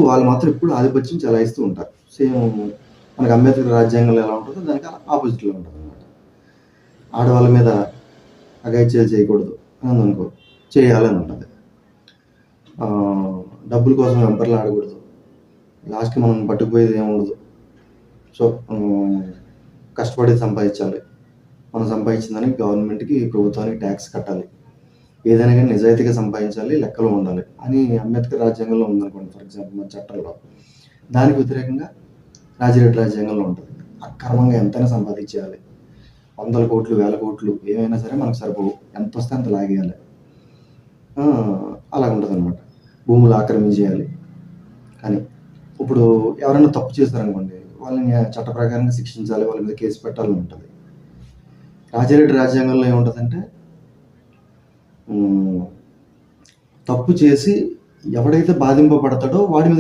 వాళ్ళు మాత్రం ఎప్పుడు ఆధిపత్యం చెలాయిస్తూ ఉంటారు. సేమ్ మనకి అంబేద్కర్ రాజ్యాంగంలో ఎలా ఉంటుందో దానికి ఆపోజిట్‌లో ఉంటదనమాట. ఆడవాళ్ళ మీద అఘాయిత్యాలు చేయకూడదు అనుందనుకో, చేయాలని ఉంటది. డబ్బుల కోసం వెంపర్లాడకూడదు. లాస్ట్‌కి మనం పట్టుకుపోయేది ఏముండదు. సో, కష్టపడి సంపాదించాలి. మనం సంపాదించిన దానికి గవర్నమెంట్‌కి, ప్రభుత్వానికి ట్యాక్స్ కట్టాలి. ఏదైనా గానీ నిజాయితీగా సంపాదించాలి, లెక్కలో ఉండాలి అని అంబేద్కర్ రాజ్యాంగంలో ఉందనుకోండి ఫర్ ఎగ్జాంపుల్ మన చట్టంలో. దానికి వ్యతిరేకంగా రాజిరెడ్డి రాజ్యాంగంలో ఉంటది. అక్రమంగా ఎంతైనా సంపాదించేయాలి. వందల కోట్లు, వేల కోట్లు ఏమైనా సరే మనకు సరిపోవు. ఎంతొస్తే అంత లాగేయాలి. అలాగుంటదనమాట. భూములు ఆక్రమించేయాలి. కానీ ఇప్పుడు ఎవరైనా తప్పు చేశారనుకోండి, వాళ్ళని చట్ట ప్రకారంగా శిక్షించాలి. వాళ్ళ మీద కేసు పెట్టాలని ఉంటది. రాజిరెడ్డి రాజ్యాంగంలో ఏముంటదంటే తప్పు చేసి ఎవడైతే బాధింపబడతాడో వాడి మీద